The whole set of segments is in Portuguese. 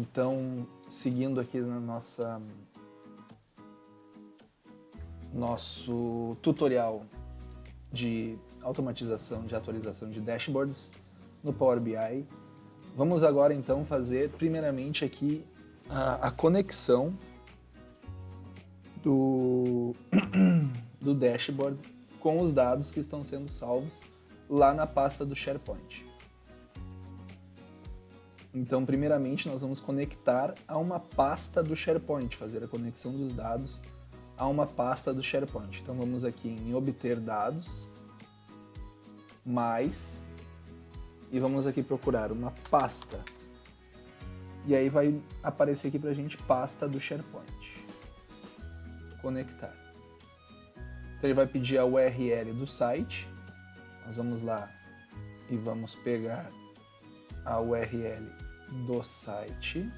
Então, seguindo aqui na nosso tutorial de automatização de atualização de dashboards no Power BI, vamos agora então fazer primeiramente aqui a conexão do dashboard com os dados que estão sendo salvos lá na pasta do SharePoint. Então, primeiramente, nós vamos conectar a uma pasta do SharePoint, fazer a conexão dos dados a uma pasta do SharePoint. Então, vamos aqui em obter dados, mais, e vamos aqui procurar uma pasta. E aí vai aparecer aqui pra gente pasta do SharePoint. Conectar. Então, ele vai pedir a URL do site. Nós vamos lá e vamos pegar a URL do site,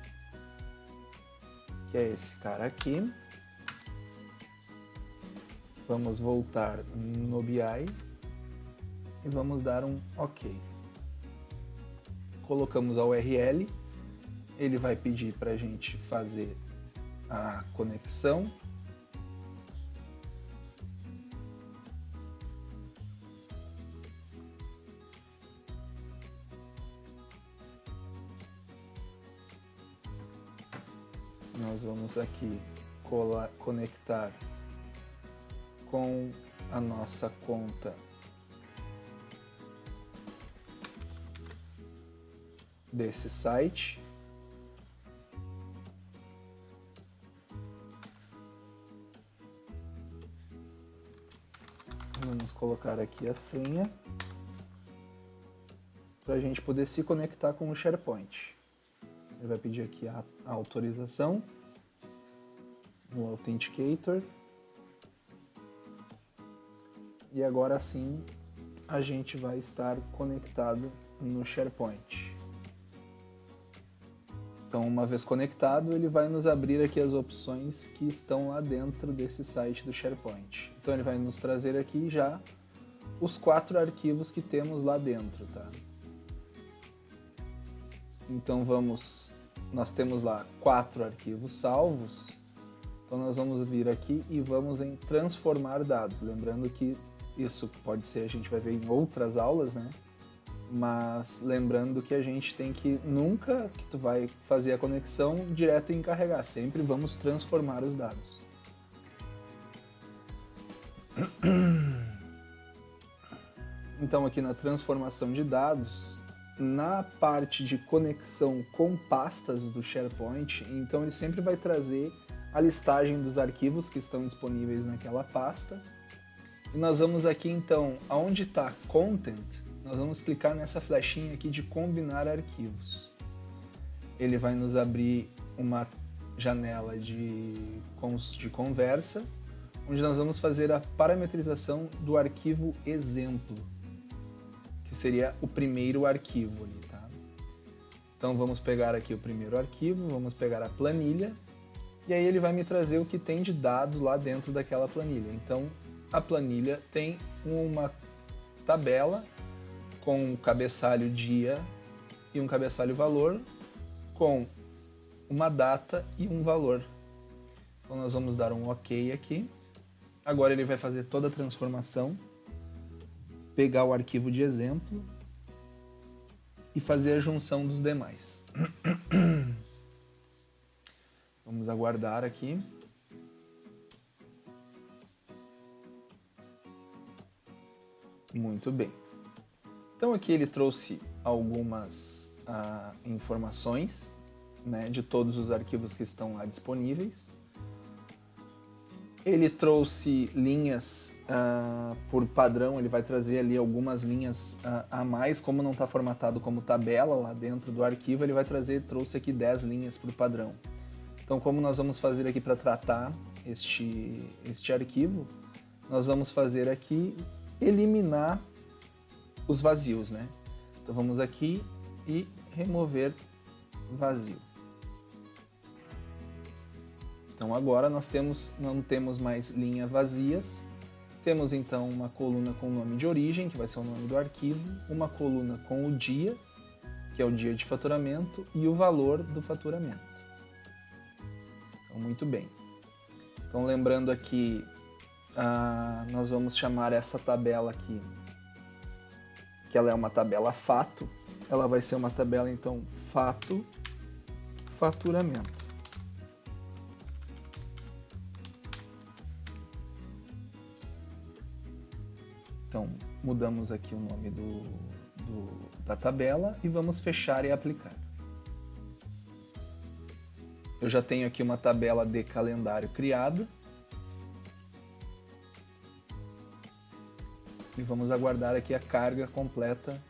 que é esse cara aqui. Vamos voltar no BI e vamos dar um OK. Colocamos a URL, ele vai pedir para a gente fazer a conexão. Nós vamos aqui conectar com a nossa conta desse site. Vamos colocar aqui a senha para a gente poder se conectar com o SharePoint. Ele vai pedir aqui a autorização no Authenticator. E agora sim a gente vai estar conectado no SharePoint. Então, uma vez conectado, ele vai nos abrir aqui as opções que estão lá dentro desse site do SharePoint. Então, ele vai nos trazer aqui já os 4 arquivos que temos lá dentro, tá? Então nós temos lá 4 arquivos salvos, então nós vamos vir aqui e vamos em transformar dados, lembrando que isso pode ser, a gente vai ver em outras aulas, né? Mas lembrando que a gente tem que, nunca que tu vai fazer a conexão direto em carregar, sempre vamos transformar os dados. Então aqui na transformação de dados, na parte de conexão com pastas do SharePoint, então ele sempre vai trazer a listagem dos arquivos que estão disponíveis naquela pasta. E nós vamos aqui então, aonde está Content, nós vamos clicar nessa flechinha aqui de combinar arquivos. Ele vai nos abrir uma janela de conversa, onde nós vamos fazer a parametrização do arquivo exemplo, que seria o primeiro arquivo ali, tá? Então vamos pegar aqui o primeiro arquivo, vamos pegar a planilha, e aí ele vai me trazer o que tem de dados lá dentro daquela planilha. Então a planilha tem uma tabela com um cabeçalho dia e um cabeçalho valor, com uma data e um valor. Então nós vamos dar um OK aqui. Agora ele vai fazer toda a transformação, pegar o arquivo de exemplo e fazer a junção dos demais. Vamos aguardar aqui. Muito bem. Então aqui ele trouxe algumas informações, né, de todos os arquivos que estão lá disponíveis. Ele trouxe linhas por padrão, ele vai trazer ali algumas linhas a mais, como não está formatado como tabela lá dentro do arquivo, ele vai trouxe aqui 10 linhas por padrão. Então, como nós vamos fazer aqui para tratar este arquivo, nós vamos fazer aqui eliminar os vazios, né? Então vamos aqui e remover vazio. Então agora nós não temos mais linhas vazias, temos então uma coluna com o nome de origem, que vai ser o nome do arquivo, uma coluna com o dia, que que é o dia de faturamento, e o valor do faturamento. Então, muito bem. Então, lembrando aqui, nós vamos chamar essa tabela aqui, que ela é uma tabela fato. Ela vai ser uma tabela, então, fato, faturamento. Então, mudamos aqui o nome da tabela e vamos fechar e aplicar. Eu já tenho aqui uma tabela de calendário criada. E vamos aguardar aqui a carga completa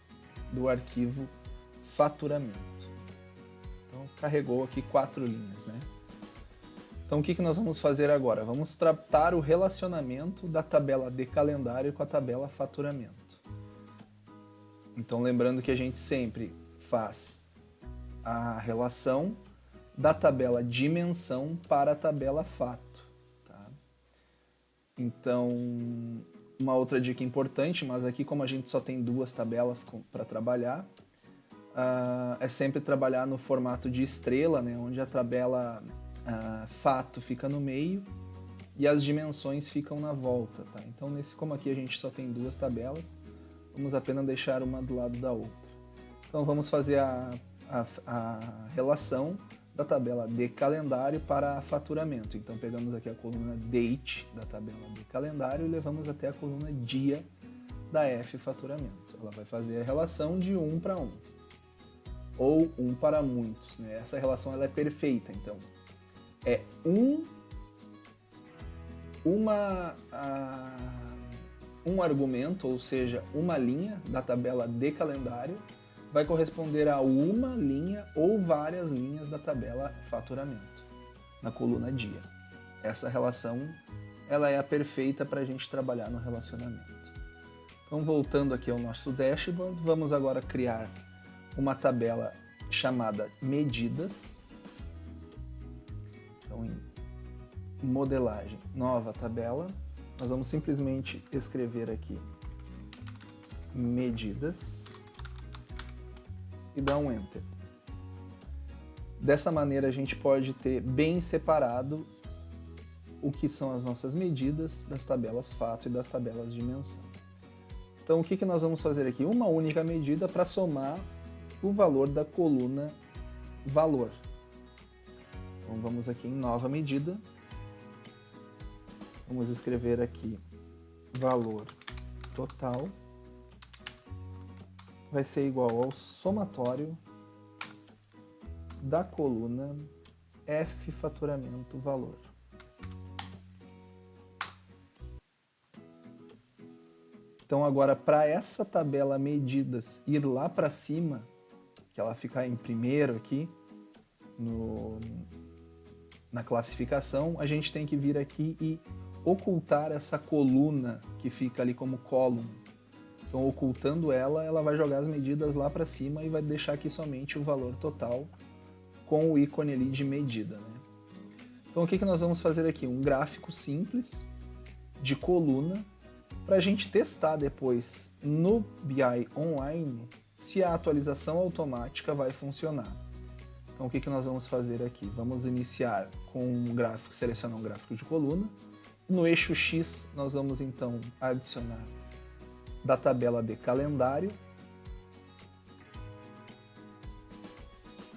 do arquivo faturamento. Então, carregou aqui 4 linhas, né? Então, o que nós vamos fazer agora? Vamos tratar o relacionamento da tabela de calendário com a tabela faturamento. Então, lembrando que a gente sempre faz a relação da tabela dimensão para a tabela fato. Tá? Então, uma outra dica importante, mas aqui como a gente só tem 2 tabelas para trabalhar, é sempre trabalhar no formato de estrela, né, onde a tabela fato fica no meio e as dimensões ficam na volta. Tá? Então, como aqui a gente só tem 2 tabelas, vamos apenas deixar uma do lado da outra. Então, vamos fazer a relação da tabela de calendário para faturamento. Então, pegamos aqui a coluna date da tabela de calendário e levamos até a coluna dia da F faturamento. Ela vai fazer a relação de 1 para 1, ou 1 para muitos. Né? Essa relação ela é perfeita, então é um argumento, ou seja, uma linha da tabela de calendário vai corresponder a uma linha ou várias linhas da tabela faturamento, na coluna dia. Essa relação ela é a perfeita para a gente trabalhar no relacionamento. Então, voltando aqui ao nosso dashboard, vamos agora criar uma tabela chamada medidas. Então, em modelagem, nova tabela, nós vamos simplesmente escrever aqui medidas e dar um Enter. Dessa maneira a gente pode ter bem separado o que são as nossas medidas das tabelas fato e das tabelas dimensão. Então o que nós vamos fazer aqui? Uma única medida para somar o valor da coluna valor. Então vamos aqui em nova medida, vamos escrever aqui valor total, vai ser igual ao somatório da coluna F faturamento valor. Então agora, para essa tabela medidas ir lá para cima, que ela ficar em primeiro aqui na classificação, a gente tem que vir aqui e ocultar essa coluna que fica ali como column. Então, ocultando ela vai jogar as medidas lá para cima e vai deixar aqui somente o valor total com o ícone ali de medida. Né? Então, o que nós vamos fazer aqui? Um gráfico simples de coluna para a gente testar depois no BI Online se a atualização automática vai funcionar. Então, o que nós vamos fazer aqui? Vamos iniciar com um gráfico, selecionar um gráfico de coluna. No eixo X, nós vamos então adicionar da tabela de calendário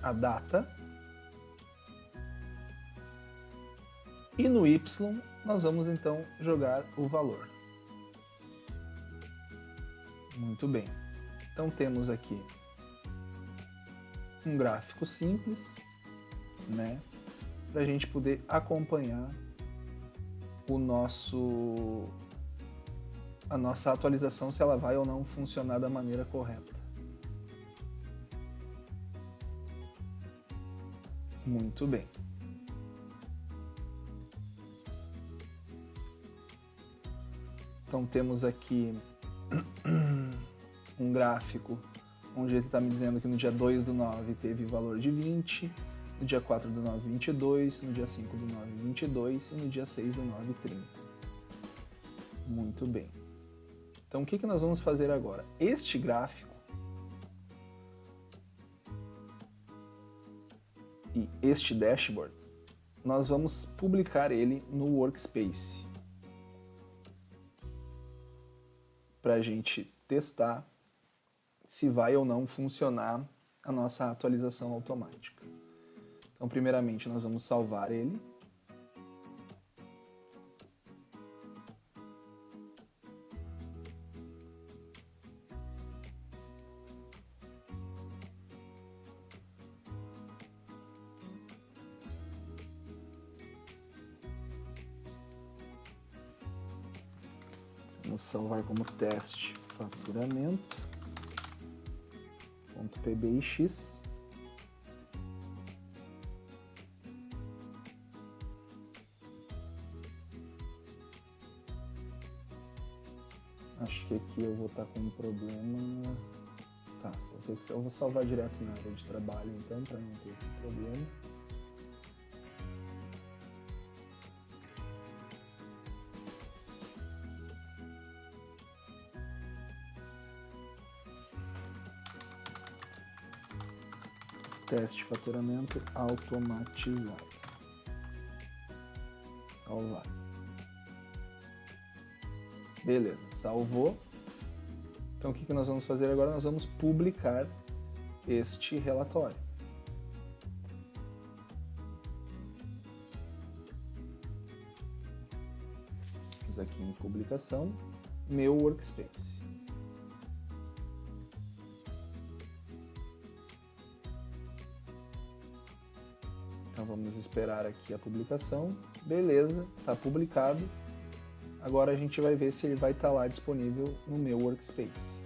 a data, e no Y nós vamos então jogar o valor. Muito bem, então temos aqui um gráfico simples, né, para a gente poder acompanhar a nossa atualização, se ela vai ou não funcionar da maneira correta. Muito bem. Então temos aqui um gráfico onde ele está me dizendo que no dia 2/9 teve valor de 20, no dia 4/9, 22, no dia 5/9, 22 e no dia 6/9, 30. Muito bem. Então, o que nós vamos fazer agora? Este gráfico, e este dashboard, nós vamos publicar ele no Workspace para a gente testar se vai ou não funcionar a nossa atualização automática. Então, primeiramente, nós vamos salvar ele. Vamos salvar como teste faturamento.pbix. Acho que aqui eu vou estar com um problema. Tá, eu vou salvar direto na área de trabalho então, para não ter esse problema. Teste de faturamento automatizado. Salvar. Beleza, salvou. Então o que nós vamos fazer agora? Nós vamos publicar este relatório. Vamos aqui em publicação, meu Workspace. Então vamos esperar aqui a publicação. Beleza, está publicado. Agora a gente vai ver se ele vai estar lá disponível no meu Workspace.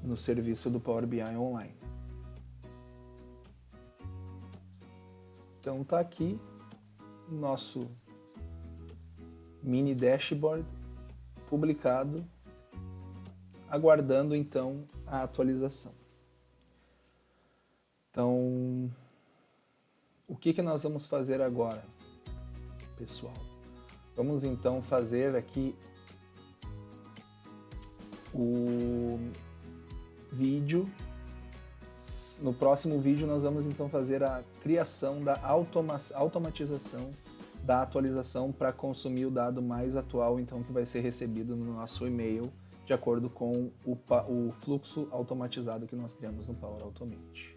No serviço do Power BI Online. Então está aqui o nosso mini dashboard publicado, aguardando então a atualização. Então, o que nós vamos fazer agora, pessoal? Vamos então fazer aqui o vídeo. No próximo vídeo nós vamos então fazer a criação da automatização da atualização para consumir o dado mais atual, então, que vai ser recebido no nosso e-mail, de acordo com o fluxo automatizado que nós criamos no Power Automate.